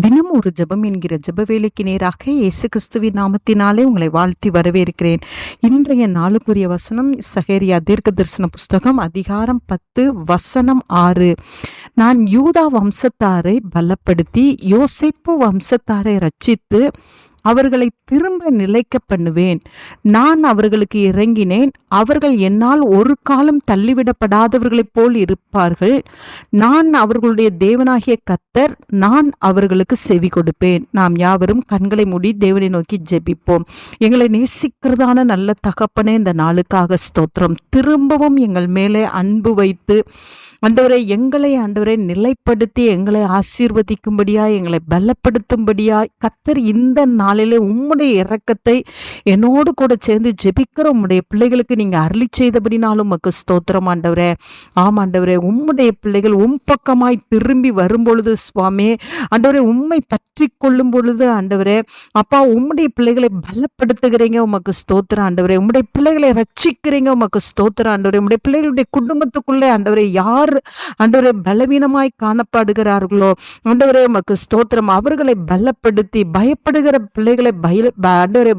தினம் ஒரு ஜெபம் என்கிற ஜெப வேலைக்கு நேராக இயேசு கிறிஸ்துவின் நாமத்தினாலே உங்களை வாழ்த்தி வரவேற்கிறேன். இன்றைய நாளுக்குரிய வசனம் சகரியா தீர்க்க தரிசன புஸ்தகம் அதிகாரம் 10 வசனம் 6. நான் யூதா வம்சத்தாரை பலப்படுத்தி யோசேப்பு வம்சத்தாரை ரட்சித்து அவர்களை திரும்ப நிலைக்க பண்ணுவேன். நான் அவர்களுக்கு இறங்கினேன். அவர்கள் என்னால் ஒரு காலம் தள்ளிவிடப்படாதவர்களைப் போல் இருப்பார்கள். நான் அவர்களுடைய தேவனாகிய கர்த்தர். நான் அவர்களுக்கு செவி கொடுப்பேன். நாம் யாவரும் கண்களை மூடி தேவனை நோக்கி ஜெபிப்போம். எங்களை நேசிக்கிறதான நல்ல தகப்பனே, இந்த நாளுக்காக ஸ்தோத்திரம். திரும்பவும் எங்கள் மேலே அன்பு வைத்து ஆண்டவரை எங்களை நிலைப்படுத்தி எங்களை ஆசீர்வதிக்கும்படியாய் எங்களை பலப்படுத்தும்படியாய் கர்த்தர் இந்த நாளிலே உம்முடைய இரக்கத்தை என்னோடு கூட சேர்ந்து ஜெபிக்கிற உம்முடைய பிள்ளைகளுக்கு நீங்க அருளி செய்தபடினாலும் உமக்கு ஸ்தோத்திரம் ஆண்டவரே. ஆமாண்டவரே, உம்முடைய பிள்ளைகள் பக்கமாய் திரும்பி வரும்பொழுது சுவாமி ஆண்டவரே, உம்மை பற்றி கொள்ளும் பொழுது ஆண்டவரே அப்பா, உம்முடைய பிள்ளைகளை பலப்படுத்துகிறீங்க, உமக்கு ஸ்தோத்திரம் ஆண்டவரே. உம்முடைய பிள்ளைகளை ரட்சிக்கிறீங்க, உமக்கு ஸ்தோத்திரம் ஆண்டவரே. உம்முடைய பிள்ளைகளுடைய குடும்பத்துக்குள்ளே ஆண்டவரே யார் ஆண்டவரே பலவீனமாய் காணப்படுகிறார்களோ ஆண்டவரே உமக்கு ஸ்தோத்திரம். அவர்களை பலப்படுத்தி பயப்படுகிற பிள்ளைகளை ஆண்டவரே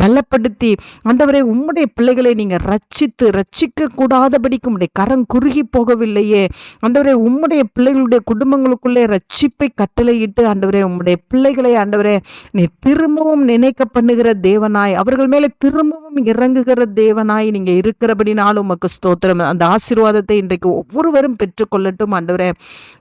பலப்படுத்தி ஆண்டவரே உம்முடைய பிள்ளைகளை நீங்க ரட்சிக்க கூடாதபடிக்கு உம்முடைய கரம் குறுகி போகவில்லையே ஆண்டவரே. உம்முடைய பிள்ளைகளுடைய குடும்பங்களுக்குள்ளே ரட்சிப்பை கட்டளையிட்டு ஆண்டவரே உம்முடைய பிள்ளைகளை ஆண்டவரே நீ திரும்பவும் நினைக்க பண்ணுகிற தேவனாய், அவர்கள் மேலே திரும்பவும் இறங்குகிற தேவனாய் நீங்க இருக்கிறபடினாலும் உமக்கு ஸ்தோத்திரம். அந்த ஆசீர்வாதத்தை இன்றைக்கு ஒவ்வொருவரும் பெற்றுக்கொள்ளட்டும் ஆண்டவரே.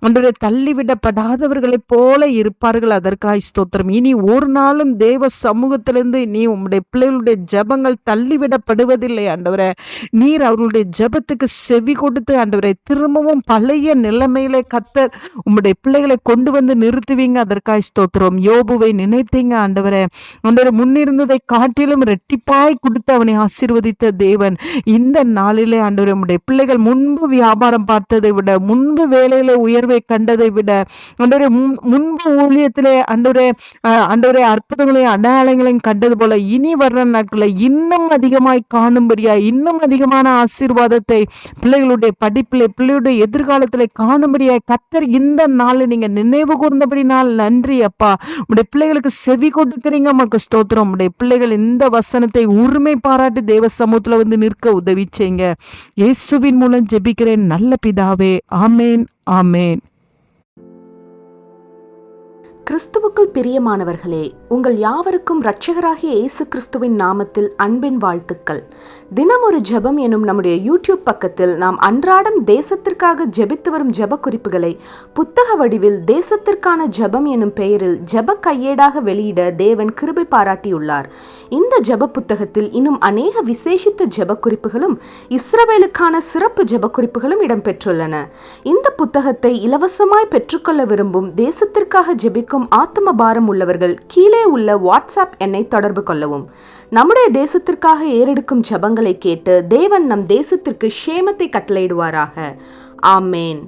ஆண்டவரே, தள்ளிவிடப்படாதவர்களைப் போல இருப்பார்கள். அதற்காய் ஸ்தோத்திரம். இனி ஒரு நாளும் தேவ சமூகத்திலிருந்து நீ உம்முடைய பிள்ளைகளுடைய ஜெபங்கள் தள்ளிவிடப்படுவதில்லை ஆண்டவரே. நீர் அவர்களுடைய ஜெபத்துக்கு செவி கொடுத்து ஆண்டவரே திரும்பவும் பழைய நிலைமையிலே கர்த்தர் உம்முடைய பிள்ளைகளை கொண்டு வந்து நிறுத்துவீங்க. அதற்காய் ஸ்தோத்திரம். யோபுவை நினைத்தீங்க ஆண்டவரே. ஆண்டவரே, முன்னிருந்ததை காட்டிலும் இரட்டிப்பாய் கொடுத்து அவனை ஆசீர்வதித்த தேவன் இந்த நாளிலே ஆண்டவரே உம்முடைய பிள்ளைகள் முன்பு வியாபாரம் பார்த்ததை விட, முன்பு வேலையில உயர்வை கண்டதை விட ஆண்டவரே, முன்பு ஊழியத்திலே ஆண்டவரே அற்புதங்களையும் அடையாளங்களையும் கண்டது போல இனி வர்ற நாட்களில் இன்னும் அதிகமாய் காணும்படியா, இன்னும் அதிகமான ஆசீர்வாதத்தை பிள்ளைகளுடைய படிப்பிலே பிள்ளைகளுடைய எதிர்காலத்திலே காணும்படியாய் கர்த்தர் இந்த நாளில் நீங்க நினைவு கூர்ந்தபடினால் நன்றி அப்பா. உடைய பிள்ளைகளுக்கு செவி கொடுக்கிறீங்க, உமக்கு ஸ்தோத்திரம். உடைய பிள்ளைகள் இந்த வசனத்தை உரிமை பாராட்டி தேவ சமூகத்துல வந்து நிற்க உதவி செய்யுங்க. இயேசுவின் மூலம் ஜெபிக்கிறேன் நல்ல பிதாவே. ஆமேன், ஆமேன். கிறிஸ்துவுக்குள் பிரியமானவர்களே, உங்கள் யாவருக்கும் இரட்சகராகிய இயேசு கிறிஸ்துவின் நாமத்தில் அன்பின் வாழ்த்துக்கள். தினம் ஒரு ஜெபம் எனும் நம்முடைய யூடியூப் பக்கத்தில் நாம் அன்றாடம் தேசத்திற்காக ஜெபித்து வரும் ஜெப குறிப்புகளை புத்தக வடிவில் தேசத்திற்கான ஜெபம் எனும் பெயரில் ஜெப கையேடாக வெளியிட தேவன் கிருபை பாராட்டியுள்ளார். இந்த ஜெப புத்தகத்தில் இன்னும் அநேக விசேஷித்த ஜெப குறிப்புகளும் இஸ்ரவேலுக்கான சிறப்பு ஜெப குறிப்புகளும் இடம்பெற்றுள்ளன. இந்த புத்தகத்தை இலவசமாய் பெற்றுக்கொள்ள விரும்பும் தேசத்திற்காக ஜெபிக்கும் ஆத்ம பாரம் உள்ளவர்கள் கீழே உள்ள வாட்ஸ்அப் எண்ணை தொடர்பு கொள்ளவும். நம்முடைய தேசத்திற்காக ஏறெடுக்கும் ஜெபங்களை கேட்டு தேவன் நம் தேசத்திற்கு க்ஷேமத்தை கட்டளையிடுவாராக. ஆமேன்.